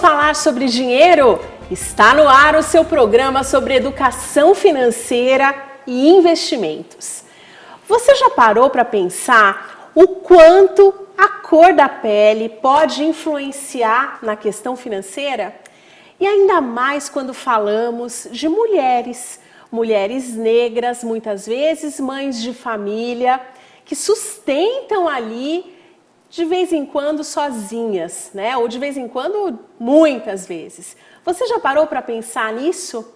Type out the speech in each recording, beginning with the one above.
falar sobre dinheiro? Está no ar o seu programa sobre educação financeira e investimentos. Você já parou para pensar o quanto a cor da pele pode influenciar na questão financeira? E ainda mais quando falamos de mulheres, mulheres negras, muitas vezes mães de família, que sustentam ali de vez em quando sozinhas, né? Ou de vez em quando, muitas vezes. Você já parou para pensar nisso?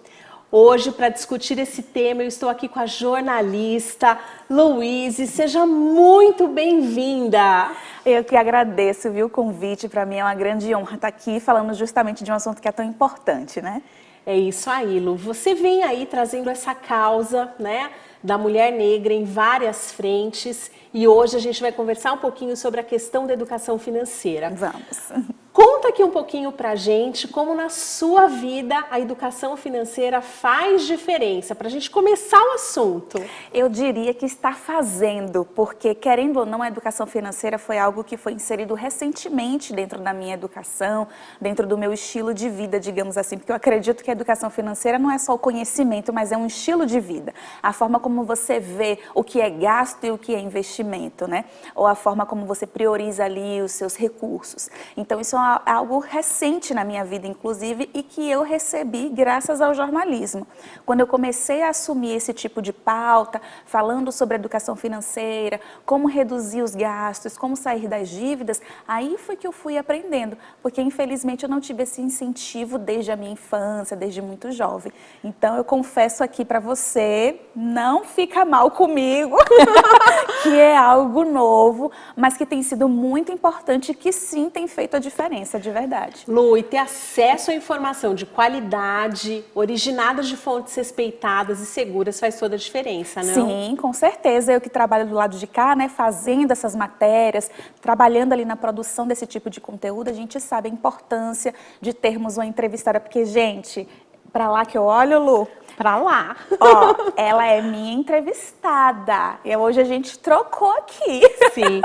Hoje, para discutir esse tema, eu estou aqui com a jornalista Luíse. Seja muito bem-vinda! Eu que agradeço, viu, o convite. Para mim é uma grande honra estar aqui falando justamente de um assunto que é tão importante, né? É isso aí, Lu. Você vem aí trazendo essa causa, né, da mulher negra em várias frentes e hoje a gente vai conversar um pouquinho sobre a questão da educação financeira. Vamos. Conta aqui um pouquinho pra gente como na sua vida a educação financeira faz diferença, pra gente começar o assunto. Eu diria que está fazendo, porque querendo ou não, a educação financeira foi algo que foi inserido recentemente dentro da minha educação, dentro do meu estilo de vida, digamos assim, porque eu acredito que a educação financeira não é só o conhecimento, mas é um estilo de vida. A forma como você vê o que é gasto e o que é investimento, né? Ou a forma como você prioriza ali os seus recursos. Então, isso é algo recente na minha vida, inclusive, e que eu recebi graças ao jornalismo. Quando eu comecei a assumir esse tipo de pauta, falando sobre educação financeira, como reduzir os gastos, como sair das dívidas, aí foi que eu fui aprendendo, porque infelizmente eu não tive esse incentivo desde a minha infância, desde muito jovem. Então eu confesso aqui para você, não fica mal comigo, que é algo novo, mas que tem sido muito importante e que sim tem feito a diferença, de verdade. Lu, e ter acesso à informação de qualidade, originada de fontes respeitadas e seguras faz toda a diferença, não? Sim, com certeza. Eu que trabalho do lado de cá, né, fazendo essas matérias, trabalhando ali na produção desse tipo de conteúdo, a gente sabe a importância de termos uma entrevistada, porque, gente, para lá que eu olho, Lu, pra lá. Ó, ela é minha entrevistada. E hoje a gente trocou aqui. Sim,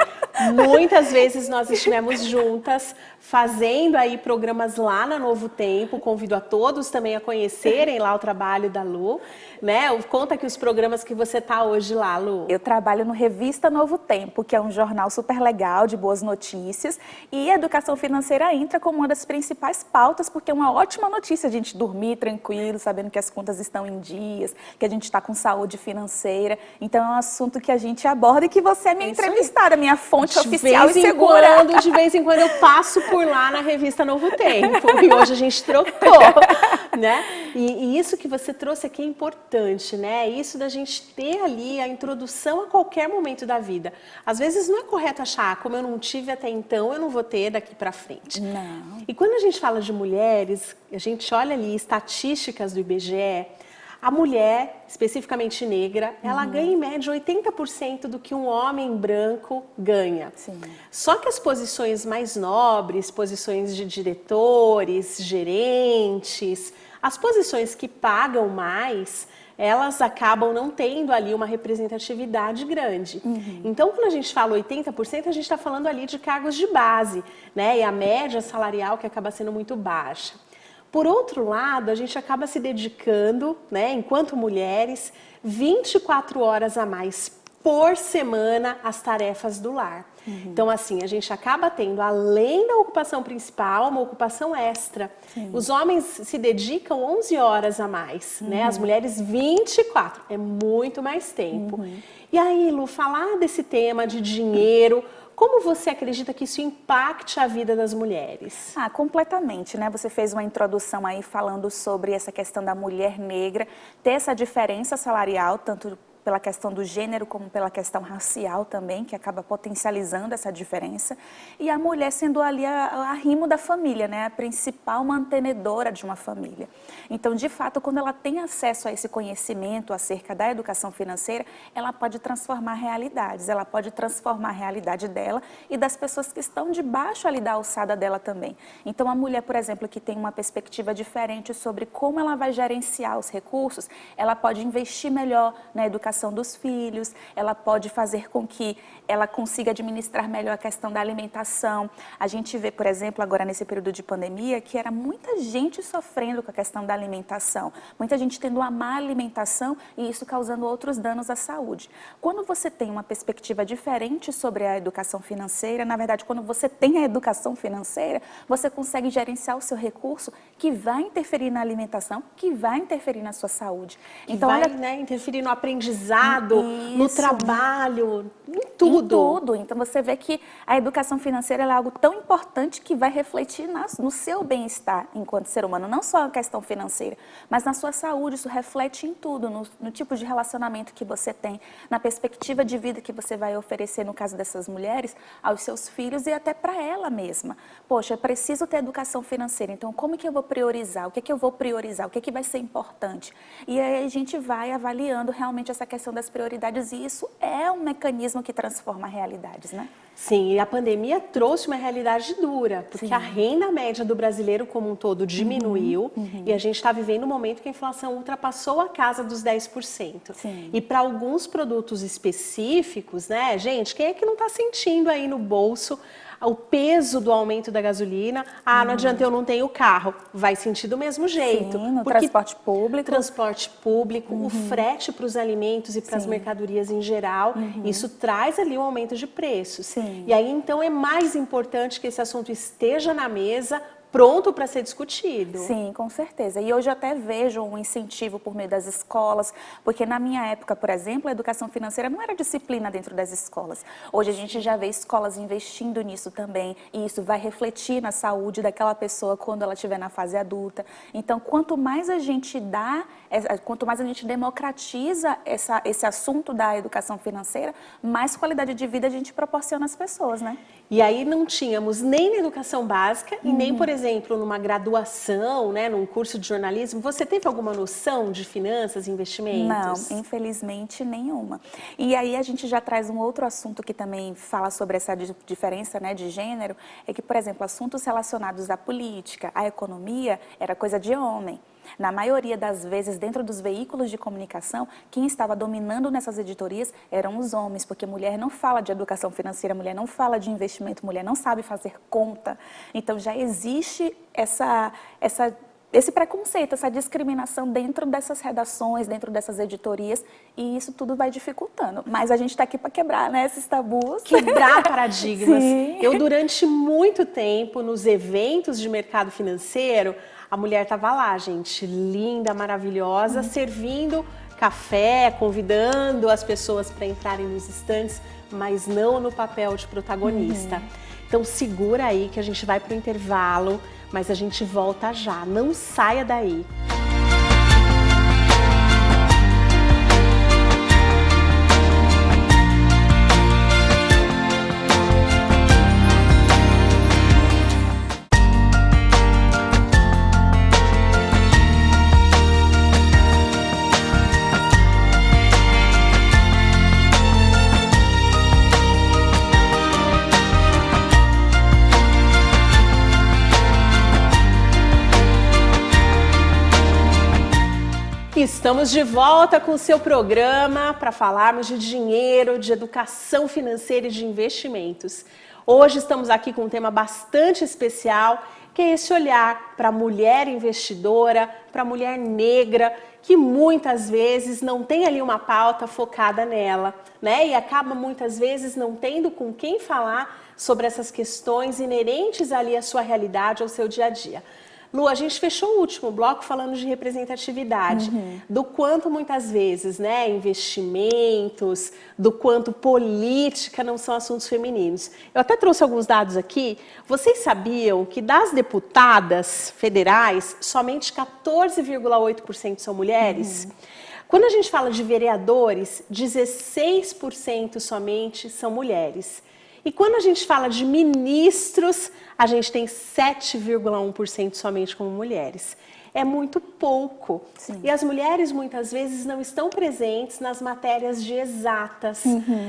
muitas vezes nós estivemos juntas fazendo aí programas lá na Novo Tempo. Convido a todos também a conhecerem lá o trabalho da Lu, né? Conta aqui os programas que você tá hoje lá, Lu. Eu trabalho no Revista Novo Tempo, que é um jornal super legal de boas notícias, e a educação financeira entra como uma das principais pautas, porque é uma ótima notícia a gente dormir tranquilo, sabendo que as contas estão em dias, que a gente está com saúde financeira. Então é um assunto que a gente aborda e que você é minha entrevistada, minha fonte oficial e segura. De vez em quando eu passo por lá na Revista Novo Tempo e hoje a gente trocou, né? E isso que você trouxe aqui é importante, né? Isso da gente ter ali a introdução a qualquer momento da vida. Às vezes não é correto achar, como eu não tive até então, eu não vou ter daqui para frente. Não. E quando a gente fala de mulheres, a gente olha ali estatísticas do IBGE, a mulher, especificamente negra, ela ganha em média 80% do que um homem branco ganha. Sim. Só que as posições mais nobres, posições de diretores, gerentes, as posições que pagam mais, elas acabam não tendo ali uma representatividade grande. Então, quando a gente fala 80%, a gente está falando ali de cargos de base, né? E a média salarial que acaba sendo muito baixa. Por outro lado, a gente acaba se dedicando, né, enquanto mulheres, 24 horas a mais por semana às tarefas do lar. Então, assim, a gente acaba tendo, além da ocupação principal, uma ocupação extra. Sim. Os homens se dedicam 11 horas a mais, né? As mulheres 24. É muito mais tempo. E aí, Lu, falar desse tema de dinheiro, como você acredita que isso impacte a vida das mulheres? Ah, completamente, né? Você fez uma introdução aí falando sobre essa questão da mulher negra, ter essa diferença salarial, tanto pela questão do gênero como pela questão racial também, que acaba potencializando essa diferença. E a mulher sendo ali a rimo da família, né? A principal mantenedora de uma família. Então, de fato, quando ela tem acesso a esse conhecimento acerca da educação financeira, ela pode transformar realidades, ela pode transformar a realidade dela e das pessoas que estão debaixo ali da alçada dela também. Então, a mulher, por exemplo, que tem uma perspectiva diferente sobre como ela vai gerenciar os recursos, ela pode investir melhor na educação educação dos filhos, ela pode fazer com que ela consiga administrar melhor a questão da alimentação. A gente vê, por exemplo, agora nesse período de pandemia, que era muita gente sofrendo com a questão da alimentação, muita gente tendo uma má alimentação e isso causando outros danos à saúde. Quando você tem uma perspectiva diferente sobre a educação financeira, na verdade, quando você tem a educação financeira, você consegue gerenciar o seu recurso que vai interferir na alimentação, que vai interferir na sua saúde. Então, vai, né, interferir no aprendizado, no trabalho, em tudo. Em tudo. Então, você vê que a educação financeira é algo tão importante que vai refletir no seu bem-estar enquanto ser humano. Não só a questão financeira, mas na sua saúde. Isso reflete em tudo, no tipo de relacionamento que você tem, na perspectiva de vida que você vai oferecer, no caso dessas mulheres, aos seus filhos e até para ela mesma. Poxa, eu preciso ter educação financeira, então como que eu vou priorizar? O que é que eu vou priorizar? O que é que vai ser importante? E aí a gente vai avaliando realmente essa questão das prioridades e isso é um mecanismo que transforma realidades, né? Sim, e a pandemia trouxe uma realidade dura, porque a renda média do brasileiro como um todo diminuiu e a gente está vivendo um momento que a inflação ultrapassou a casa dos 10%. Sim. E para alguns produtos específicos, né, gente, quem é que não está sentindo aí no bolso o peso do aumento da gasolina? Ah, não adianta, eu não tenho carro. Vai sentir do mesmo jeito. Sim, no porque transporte público. Transporte público, o frete para os alimentos e para as mercadorias em geral, isso traz ali um aumento de preços. Sim. E aí, então, é mais importante que esse assunto esteja na mesa, pronto para ser discutido. Sim, com certeza. E hoje eu até vejo um incentivo por meio das escolas, porque na minha época, por exemplo, a educação financeira não era disciplina dentro das escolas. Hoje a gente já vê escolas investindo nisso também, e isso vai refletir na saúde daquela pessoa quando ela estiver na fase adulta. Então, quanto mais a gente dá, quanto mais a gente democratiza esse assunto da educação financeira, mais qualidade de vida a gente proporciona às pessoas, né? E aí não tínhamos nem na educação básica e nem, por exemplo, numa graduação, né, num curso de jornalismo. Você teve alguma noção de finanças e investimentos? Não, infelizmente nenhuma. E aí a gente já traz um outro assunto que também fala sobre essa diferença, né, de gênero, é que, por exemplo, assuntos relacionados à política, à economia, era coisa de homem. Na maioria das vezes, dentro dos veículos de comunicação, quem estava dominando nessas editorias eram os homens, porque mulher não fala de educação financeira, mulher não fala de investimento, mulher não sabe fazer conta. Então já existe esse preconceito, essa discriminação dentro dessas redações, dentro dessas editorias, e isso tudo vai dificultando. Mas a gente está aqui para quebrar, né, esses tabus. Quebrar paradigmas. Sim. Eu, durante muito tempo, nos eventos de mercado financeiro, a mulher estava lá, gente, linda, maravilhosa, servindo café, convidando as pessoas para entrarem nos estandes, mas não no papel de protagonista. Então segura aí que a gente vai para o intervalo, mas a gente volta já. Não saia daí. Estamos de volta com o seu programa para falarmos de dinheiro, de educação financeira e de investimentos. Hoje estamos aqui com um tema bastante especial, que é esse olhar para a mulher investidora, para a mulher negra, que muitas vezes não tem ali uma pauta focada nela, né? E acaba muitas vezes não tendo com quem falar sobre essas questões inerentes ali à sua realidade, ao seu dia a dia. Lu, a gente fechou o último bloco falando de representatividade, do quanto muitas vezes, né, investimentos, do quanto política não são assuntos femininos. Eu até trouxe alguns dados aqui. Vocês sabiam que das deputadas federais, somente 14,8% são mulheres? Quando a gente fala de vereadores, 16% somente são mulheres. E quando a gente fala de ministros, a gente tem 7,1% somente como mulheres. É muito pouco. Sim. E as mulheres muitas vezes não estão presentes nas matérias de exatas.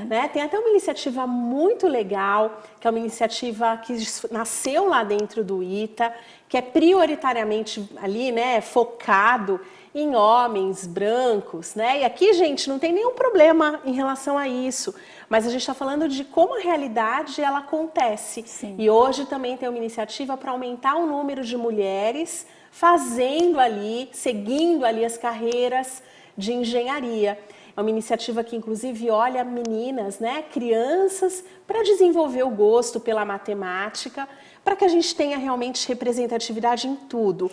Né? Tem até uma iniciativa muito legal, que é uma iniciativa que nasceu lá dentro do ITA, que é prioritariamente ali, né, focado em homens brancos, né? E aqui, gente, não tem nenhum problema em relação a isso, mas a gente está falando de como a realidade ela acontece. Sim. E hoje também tem uma iniciativa para aumentar o número de mulheres fazendo ali, seguindo ali as carreiras de engenharia. É uma iniciativa que, inclusive, olha meninas, né, crianças, para desenvolver o gosto pela matemática, para que a gente tenha realmente representatividade em tudo.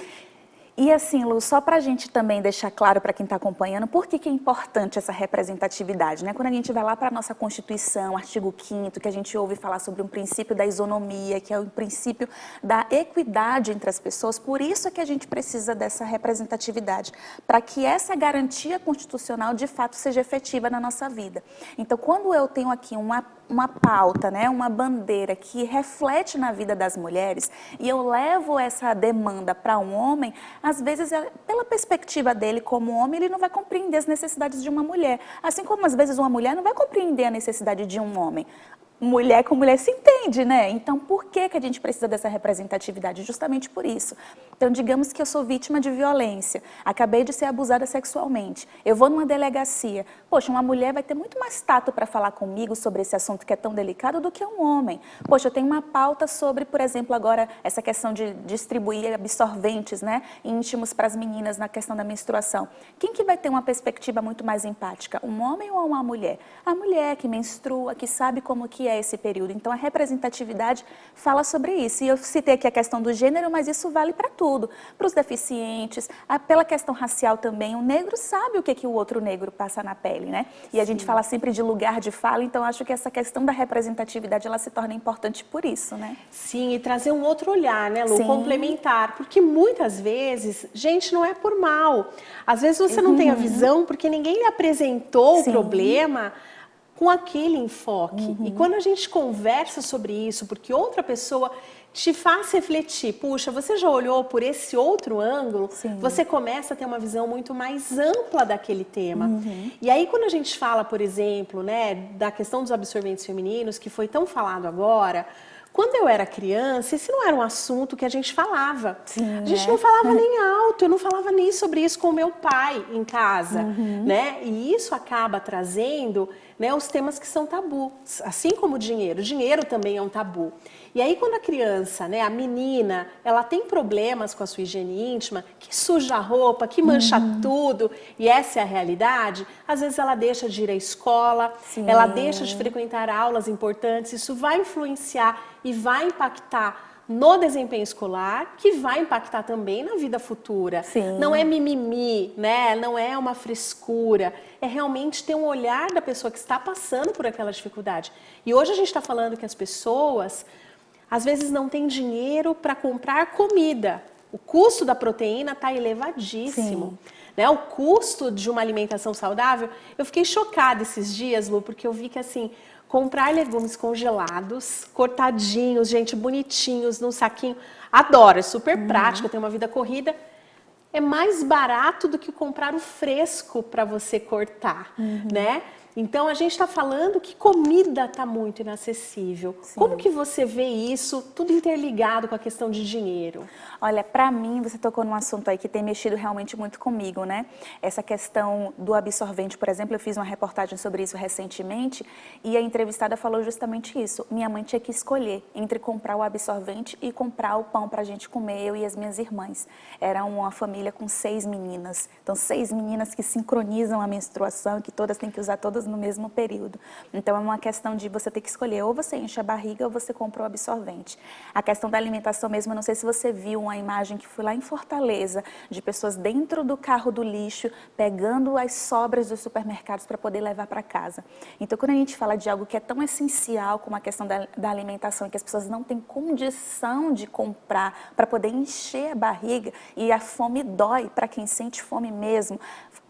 E assim, Lu, só para a gente também deixar claro para quem está acompanhando, por que é importante essa representatividade, né? Quando a gente vai lá para a nossa Constituição, artigo 5º, que a gente ouve falar sobre um princípio da isonomia, que é o princípio da equidade entre as pessoas, por isso é que a gente precisa dessa representatividade, para que essa garantia constitucional de fato seja efetiva na nossa vida. Então, quando eu tenho aqui uma pauta, né, uma bandeira que reflete na vida das mulheres e eu levo essa demanda para um homem, às vezes, pela perspectiva dele como homem, ele não vai compreender as necessidades de uma mulher. Assim como, às vezes, uma mulher não vai compreender a necessidade de um homem. Mulher com mulher se entende, né? Então, por que a gente precisa dessa representatividade? Justamente por isso. Então, digamos que eu sou vítima de violência, acabei de ser abusada sexualmente, eu vou numa delegacia, poxa, uma mulher vai ter muito mais tato para falar comigo sobre esse assunto que é tão delicado do que um homem. Poxa, eu tenho uma pauta sobre, por exemplo, agora essa questão de distribuir absorventes, né, íntimos para as meninas na questão da menstruação. Quem que vai ter uma perspectiva muito mais empática? Um homem ou uma mulher? A mulher que menstrua, que sabe como que é esse período. Então, a representatividade fala sobre isso. E eu citei aqui a questão do gênero, mas isso vale para tudo. Para os deficientes, pela questão racial também. O negro sabe o que o outro negro passa na pele, né? E a gente fala sempre de lugar de fala, então acho que essa questão da representatividade, ela se torna importante por isso, né? Sim, e trazer um outro olhar, né, Lu? Sim. Complementar. Porque muitas vezes, gente, não é por mal. Às vezes você não tem a visão porque ninguém lhe apresentou o problema com aquele enfoque. E quando a gente conversa sobre isso, porque outra pessoa te faz refletir, puxa, você já olhou por esse outro ângulo? Sim. Você começa a ter uma visão muito mais ampla daquele tema. E aí, quando a gente fala, por exemplo, né, da questão dos absorventes femininos, que foi tão falado agora, quando eu era criança, esse não era um assunto que a gente falava. Sim, a gente não falava nem alto, eu não falava nem sobre isso com o meu pai em casa, né? E isso acaba trazendo, né, os temas que são tabus, assim como o dinheiro. O dinheiro também é um tabu. E aí, quando a criança, né, a menina, ela tem problemas com a sua higiene íntima, que suja a roupa, que mancha tudo, e essa é a realidade, às vezes ela deixa de ir à escola, ela deixa de frequentar aulas importantes, isso vai influenciar e vai impactar no desempenho escolar, que vai impactar também na vida futura. Sim. Não é mimimi, né? Não é uma frescura, é realmente ter um olhar da pessoa que está passando por aquela dificuldade. E hoje a gente está falando que as pessoas, às vezes, não têm dinheiro para comprar comida. O custo da proteína está elevadíssimo. Né? O custo de uma alimentação saudável, eu fiquei chocada esses dias, Lu, porque eu vi que assim, comprar legumes congelados, cortadinhos, gente, bonitinhos, num saquinho, adoro, é super prático, eu tenho uma vida corrida, é mais barato do que comprar o fresco para você cortar, né? Então, a gente está falando que comida está muito inacessível. Como que você vê isso, tudo interligado com a questão de dinheiro? Olha, para mim, você tocou num assunto aí que tem mexido realmente muito comigo, né? Essa questão do absorvente, por exemplo, eu fiz uma reportagem sobre isso recentemente e a entrevistada falou justamente isso. Minha mãe tinha que escolher entre comprar o absorvente e comprar o pão para a gente comer, eu e as minhas irmãs. Era uma família com 6 meninas. Então, 6 meninas que sincronizam a menstruação e que todas têm que usar todas no mesmo período. Então, é uma questão de você ter que escolher, ou você enche a barriga ou você compra o absorvente. A questão da alimentação mesmo, eu não sei se você viu uma imagem que foi lá em Fortaleza, de pessoas dentro do carro do lixo, pegando as sobras dos supermercados para poder levar para casa. Então, quando a gente fala de algo que é tão essencial como a questão da alimentação, que as pessoas não têm condição de comprar para poder encher a barriga, e a fome dói para quem sente fome mesmo.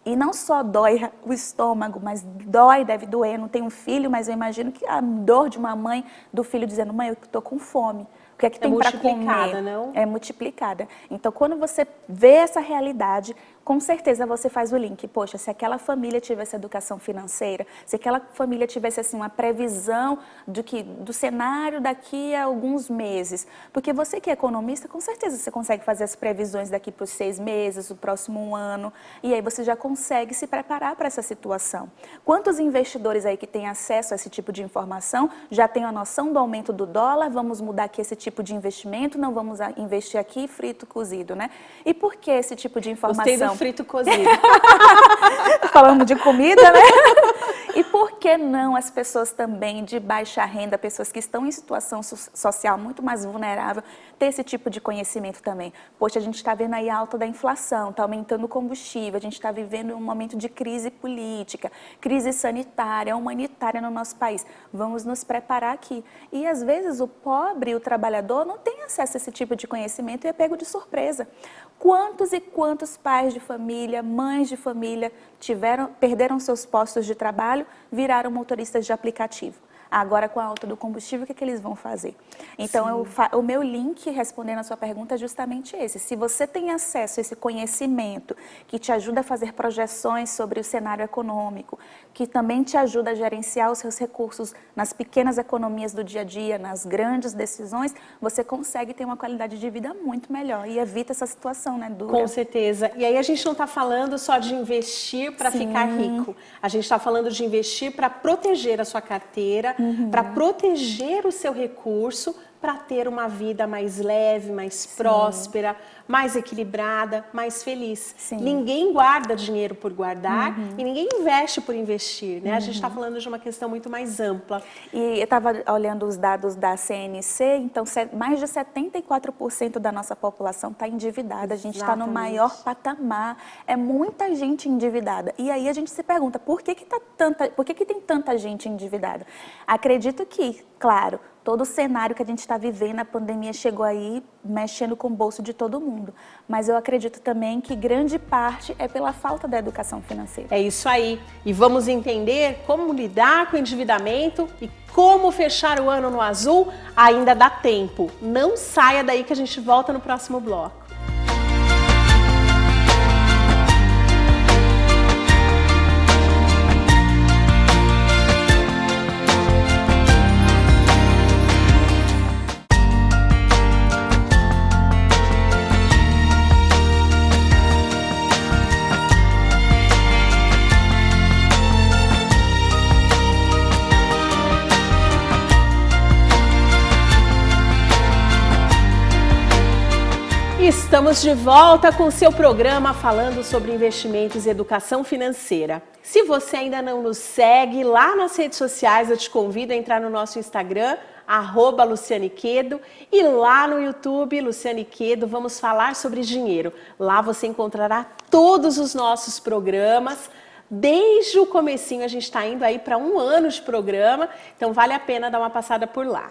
E não só dói o estômago, mas dói, deve doer. Eu não tenho filho, mas eu imagino que a dor de uma mãe, do filho dizendo, mãe, eu estou com fome. O que é que tem para comer? Não? É multiplicada. Então, quando você vê essa realidade, Com certeza você faz o link. Poxa, se aquela família tivesse educação financeira, se aquela família tivesse assim uma previsão do cenário daqui a alguns meses, porque você que é economista, com certeza você consegue fazer as previsões daqui para os 6 meses, o próximo ano, e aí você já consegue se preparar para essa situação. Quantos investidores aí que têm acesso a esse tipo de informação já têm a noção do aumento do dólar? Vamos mudar aqui esse tipo de investimento, não vamos investir aqui frito cozido, né? E por que esse tipo de informação? Gostei do frito cozido. Falando de comida, né? E por que não as pessoas também de baixa renda, pessoas que estão em situação social muito mais vulnerável, ter esse tipo de conhecimento também? Poxa, a gente está vendo aí a alta da inflação, está aumentando o combustível, a gente está vivendo um momento de crise política, crise sanitária, humanitária no nosso país. Vamos nos preparar aqui. E às vezes o pobre, o trabalhador, não tem acesso a esse tipo de conhecimento e é pego de surpresa. Quantos e quantos pais de família, mães de família perderam seus postos de trabalho, viraram motoristas de aplicativo? Agora, com a alta do combustível, o que eles vão fazer? Então, o meu link, respondendo a sua pergunta, é justamente esse. Se você tem acesso a esse conhecimento que te ajuda a fazer projeções sobre o cenário econômico, que também te ajuda a gerenciar os seus recursos nas pequenas economias do dia a dia, nas grandes decisões, você consegue ter uma qualidade de vida muito melhor e evita essa situação, né, dura. Com certeza. E aí a gente não está falando só de investir para ficar rico. A gente está falando de investir para proteger a sua carteira, para proteger o seu recurso, para ter uma vida mais leve, mais próspera, mais equilibrada, mais feliz. Ninguém guarda dinheiro por guardar e ninguém investe por investir, né? A gente está falando de uma questão muito mais ampla. E eu estava olhando os dados da CNC, então mais de 74% da nossa população está endividada. A gente está no maior patamar, é muita gente endividada. E aí a gente se pergunta, por que tem tanta gente endividada? Acredito que, claro, todo o cenário que a gente está vivendo, a pandemia chegou aí mexendo com o bolso de todo mundo. Mas eu acredito também que grande parte é pela falta da educação financeira. É isso aí. E vamos entender como lidar com o endividamento e como fechar o ano no azul. Ainda dá tempo. Não saia daí que a gente volta no próximo bloco. Estamos de volta com o seu programa falando sobre investimentos e educação financeira. Se você ainda não nos segue lá nas redes sociais, eu te convido a entrar no nosso Instagram, @LucianeQuedo, e lá no YouTube, Luciane Quedo, vamos falar sobre dinheiro. Lá você encontrará todos os nossos programas. Desde o comecinho a gente está indo aí para 1 ano de programa, então vale a pena dar uma passada por lá.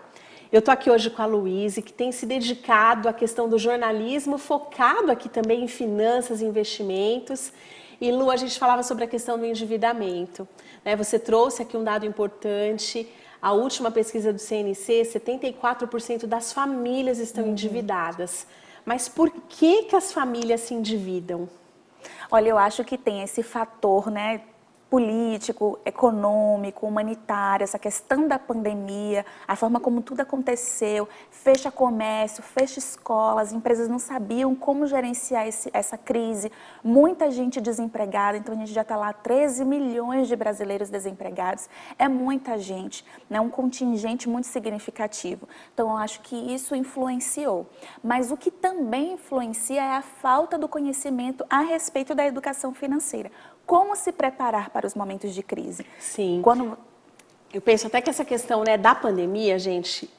Eu estou aqui hoje com a Luíse, que tem se dedicado à questão do jornalismo, focado aqui também em finanças e investimentos. E Lu, a gente falava sobre a questão do endividamento, né? Você trouxe aqui um dado importante. A última pesquisa do CNC, 74% das famílias estão endividadas. Mas por que as famílias se endividam? Olha, eu acho que tem esse fator, né, político, econômico, humanitário, essa questão da pandemia, a forma como tudo aconteceu, fecha comércio, fecha escolas, as empresas não sabiam como gerenciar essa crise, muita gente desempregada, então a gente já está lá 13 milhões de brasileiros desempregados, é muita gente, né? Um contingente muito significativo. Então eu acho que isso influenciou. Mas o que também influencia é a falta do conhecimento a respeito da educação financeira. Como se preparar para os momentos de crise? Sim. Eu penso até que essa questão, né, da pandemia, gente,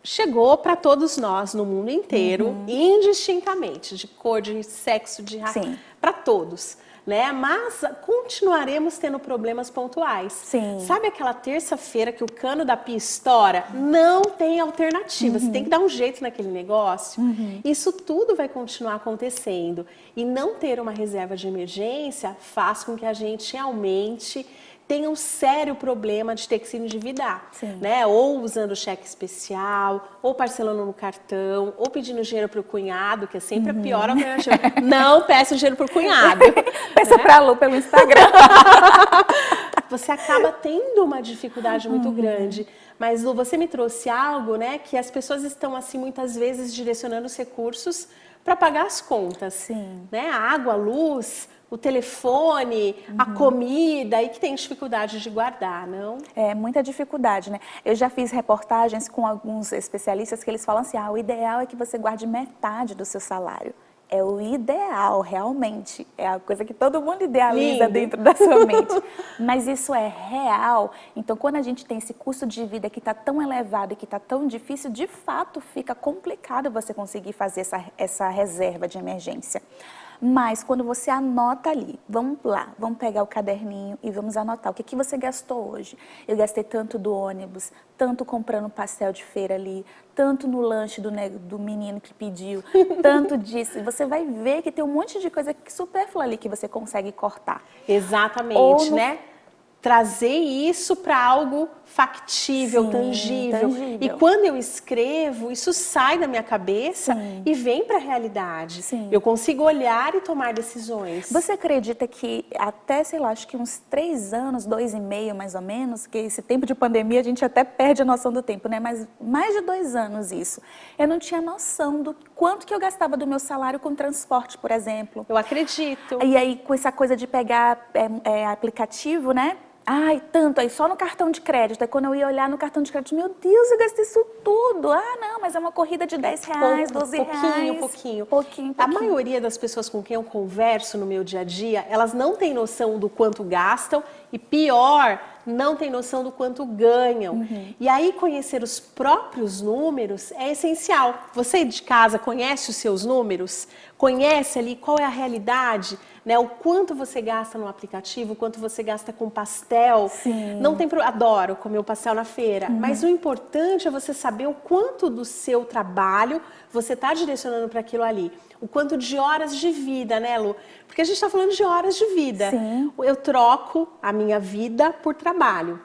chegou para todos nós no mundo inteiro, indistintamente, de cor, de sexo, de raça, para todos, né? Mas continuaremos tendo problemas pontuais. Sim. Sabe aquela terça-feira que o cano da pia estoura? Não tem alternativa, você tem que dar um jeito naquele negócio. Isso tudo vai continuar acontecendo. E não ter uma reserva de emergência faz com que a gente aumente tem um sério problema de ter que se endividar, Sim. né? Ou usando cheque especial, ou parcelando no cartão, ou pedindo dinheiro para o cunhado, que é sempre a pior alternativa. Não peça dinheiro para o cunhado. Peça pra Lu pelo Instagram. Você acaba tendo uma dificuldade muito grande. Mas, Lu, você me trouxe algo, né, que as pessoas estão, assim, muitas vezes direcionando os recursos para pagar as contas. Sim. Né? A água, a luz, o telefone, a comida, e que tem dificuldade de guardar, não? É, muita dificuldade, né? Eu já fiz reportagens com alguns especialistas que eles falam assim, o ideal é que você guarde metade do seu salário. É o ideal, realmente. É a coisa que todo mundo idealiza Lindo. dentro da sua mente. Mas isso é real. Então, quando a gente tem esse custo de vida que está tão elevado e que está tão difícil, de fato fica complicado você conseguir fazer essa reserva de emergência. Mas quando você anota ali, vamos lá, vamos pegar o caderninho e vamos anotar o que você gastou hoje. Eu gastei tanto do ônibus, tanto comprando pastel de feira ali, tanto no lanche do menino que pediu, tanto disso. Você vai ver que tem um monte de coisa supérflua ali que você consegue cortar. Exatamente, né? Trazer isso para algo factível, Sim, tangível. tangível. E quando eu escrevo, isso sai da minha cabeça e vem para a realidade. Sim. Eu consigo olhar e tomar decisões. Você acredita que até, sei lá, acho que uns 3 anos, 2,5 mais ou menos, que esse tempo de pandemia a gente até perde a noção do tempo, né? Mas mais de 2 anos isso. Eu não tinha noção do quanto que eu gastava do meu salário com transporte, por exemplo. Eu acredito. E aí, com essa coisa de pegar aplicativo, né? Ai, tanto, aí só no cartão de crédito. Aí quando eu ia olhar no cartão de crédito, meu Deus, eu gastei isso tudo. Ah, não, mas é uma corrida de R$10, R$12. Pouquinho. A maioria das pessoas com quem eu converso no meu dia a dia, elas não têm noção do quanto gastam e, pior, não têm noção do quanto ganham. E aí, conhecer os próprios números é essencial. Você de casa conhece os seus números? Conhece ali qual é a realidade? Né? O quanto você gasta no aplicativo, o quanto você gasta com pastel. Sim. Não tem adoro comer o pastel na feira, mas o importante é você saber o quanto do seu trabalho você está direcionando para aquilo ali. O quanto de horas de vida, né, Lu? Porque a gente está falando de horas de vida. Sim. Eu troco a minha vida por trabalho.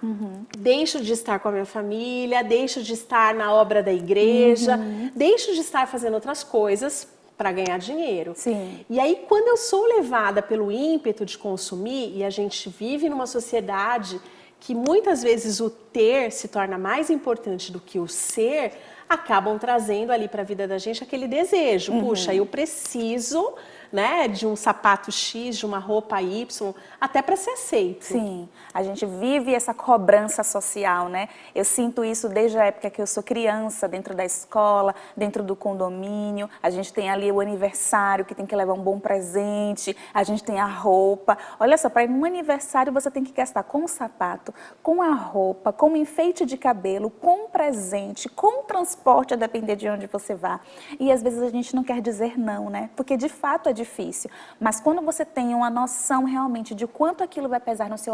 Deixo de estar com a minha família, deixo de estar na obra da igreja, deixo de estar fazendo outras coisas para ganhar dinheiro. Sim. E aí, quando eu sou levada pelo ímpeto de consumir, e a gente vive numa sociedade que muitas vezes o ter se torna mais importante do que o ser, acabam trazendo ali para a vida da gente aquele desejo. Puxa, eu preciso, né, de um sapato X, de uma roupa Y, até para ser aceito. Sim, a gente vive essa cobrança social, né? Eu sinto isso desde a época que eu sou criança, dentro da escola, dentro do condomínio. A gente tem ali o aniversário, que tem que levar um bom presente, a gente tem a roupa. Olha só, para ir num aniversário você tem que gastar com o sapato, com a roupa, com o enfeite de cabelo, com o presente, com o transporte, a depender de onde você vá. E às vezes a gente não quer dizer não, né? Porque de fato é difícil. Mas quando você tem uma noção realmente de quanto aquilo vai pesar no seu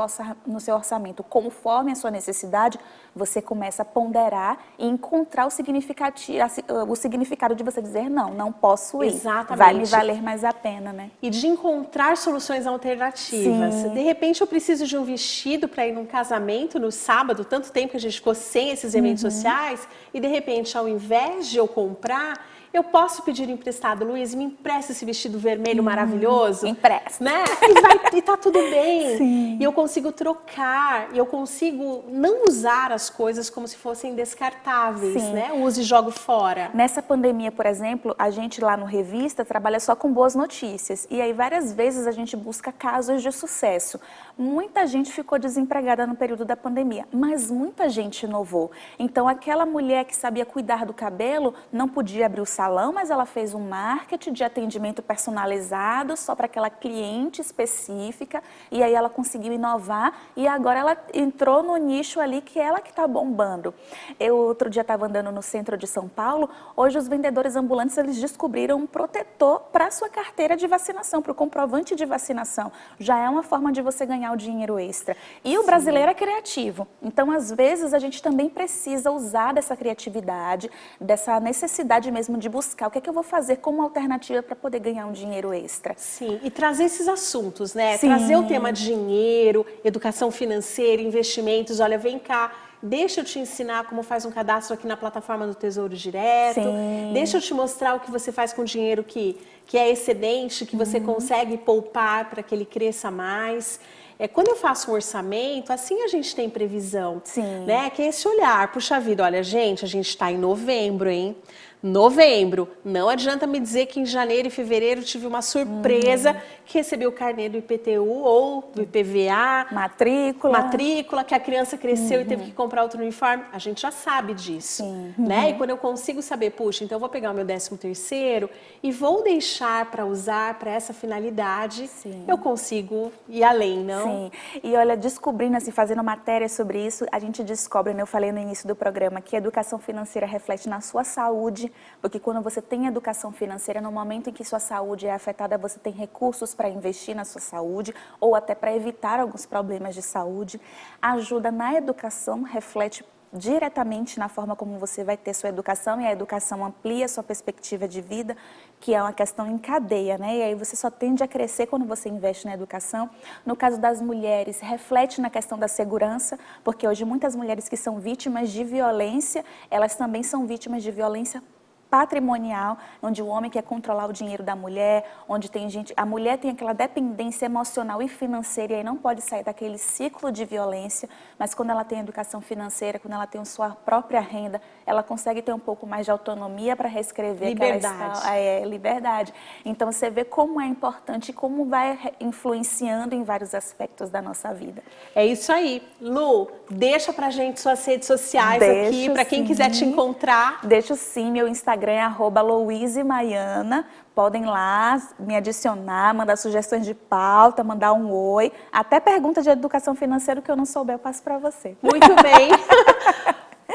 orçamento, conforme a sua necessidade, você começa a ponderar e encontrar o significado de você dizer não, não posso ir. Exatamente. Vai me valer mais a pena, né? E de encontrar soluções alternativas. Sim. De repente eu preciso de um vestido para ir num casamento no sábado, tanto tempo que a gente ficou sem esses eventos sociais, e de repente ao invés de eu comprar, eu posso pedir emprestado, Luiz, me empresta esse vestido vermelho maravilhoso? Empresta. Né? E tá tudo bem. Sim. E eu consigo trocar, e eu consigo não usar as coisas como se fossem descartáveis, Sim. né? Use e jogo fora. Nessa pandemia, por exemplo, a gente lá no Revista trabalha só com boas notícias. E aí várias vezes a gente busca casos de sucesso. Muita gente ficou desempregada no período da pandemia, mas muita gente inovou. Então aquela mulher que sabia cuidar do cabelo não podia abrir o salão, mas ela fez um marketing de atendimento personalizado só para aquela cliente específica, e aí ela conseguiu inovar e agora ela entrou no nicho ali que ela que está bombando. Eu outro dia estava andando no centro de São Paulo, hoje os vendedores ambulantes eles descobriram um protetor para a sua carteira de vacinação, para o comprovante de vacinação. Já é uma forma de você ganhar o dinheiro extra. E o brasileiro é criativo, então às vezes a gente também precisa usar dessa criatividade ansiedade, dessa necessidade mesmo de buscar o que é que eu vou fazer como alternativa para poder ganhar um dinheiro extra. Sim, e trazer esses assuntos, né? Sim. Trazer o tema dinheiro, educação financeira, investimentos. Olha, vem cá, deixa eu te ensinar como faz um cadastro aqui na plataforma do Tesouro Direto. Sim. Deixa eu te mostrar o que você faz com o dinheiro que é excedente, que você consegue poupar para que ele cresça mais. Quando eu faço um orçamento, assim a gente tem previsão, Sim. né? Que é esse olhar, puxa vida, olha, gente, a gente está em novembro, hein? Novembro, não adianta me dizer que em janeiro e fevereiro tive uma surpresa que recebi o carnê do IPTU ou do IPVA, matrícula, que a criança cresceu e teve que comprar outro uniforme. A gente já sabe disso, né? E quando eu consigo saber, puxa, então eu vou pegar o meu 13º e vou deixar para usar para essa finalidade, eu consigo ir além, não? Sim, e olha, descobrindo, assim, fazendo matéria sobre isso, a gente descobre, né, eu falei no início do programa, que a educação financeira reflete na sua saúde, porque quando você tem educação financeira, no momento em que sua saúde é afetada, você tem recursos para investir na sua saúde ou até para evitar alguns problemas de saúde. A ajuda na educação reflete diretamente na forma como você vai ter sua educação, e a educação amplia sua perspectiva de vida, que é uma questão em cadeia, né? E aí você só tende a crescer quando você investe na educação. No caso das mulheres, reflete na questão da segurança, porque hoje muitas mulheres que são vítimas de violência, elas também são vítimas de violência patrimonial, onde o homem quer controlar o dinheiro da mulher, onde tem gente, a mulher tem aquela dependência emocional e financeira e aí não pode sair daquele ciclo de violência, mas quando ela tem educação financeira, quando ela tem sua própria renda, ela consegue ter um pouco mais de autonomia para reescrever liberdade. Então você vê como é importante e como vai influenciando em vários aspectos da nossa vida. É isso aí. Lu, deixa pra gente suas redes sociais aqui, para quem quiser te encontrar. Deixo sim, meu Instagram é @louisemaiana. Podem lá me adicionar, mandar sugestões de pauta, mandar um oi. Até pergunta de educação financeira que eu não souber, eu passo para você. Muito bem.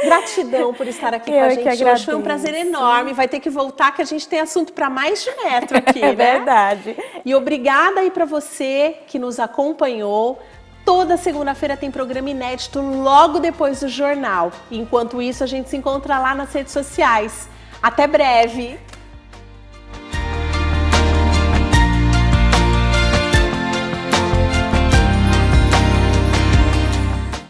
Gratidão por estar aqui com a gente hoje. Foi um prazer enorme. Vai ter que voltar que a gente tem assunto para mais de metro aqui, né? É verdade. E obrigada aí para você que nos acompanhou. Toda segunda-feira tem programa inédito logo depois do jornal. Enquanto isso, a gente se encontra lá nas redes sociais. Até breve!